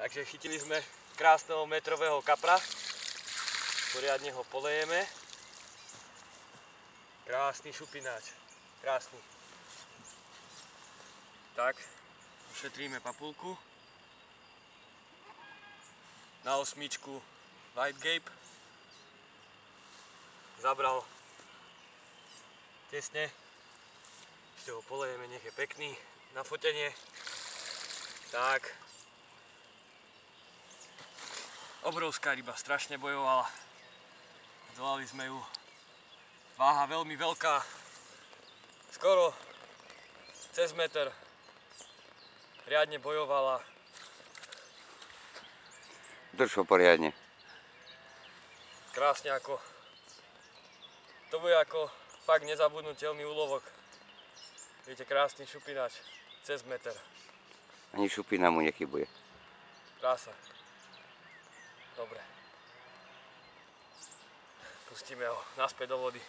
Takže chytili sme krásneho metrového kapra. Poriadne ho polejeme. Krásny šupináč. Krásny. Tak, ušetríme papulku. Na osmičku White Gape. Zabral tesne. Ešte ho polejeme, nech je pekný na fotenie. Tak. Obrovská ryba, strašne bojovala. Zvolali sme ju. Váha veľmi veľká. Skoro cez meter. Riadne bojovala. Drž ho poriadne. Krásne ako. To bude ako fakt nezabudnutelný úlovok. Viete, krásny šupináč. Cez meter. Ani šupina mu nechybuje. Krása. Dobre. Pustíme ho naspäť do vody.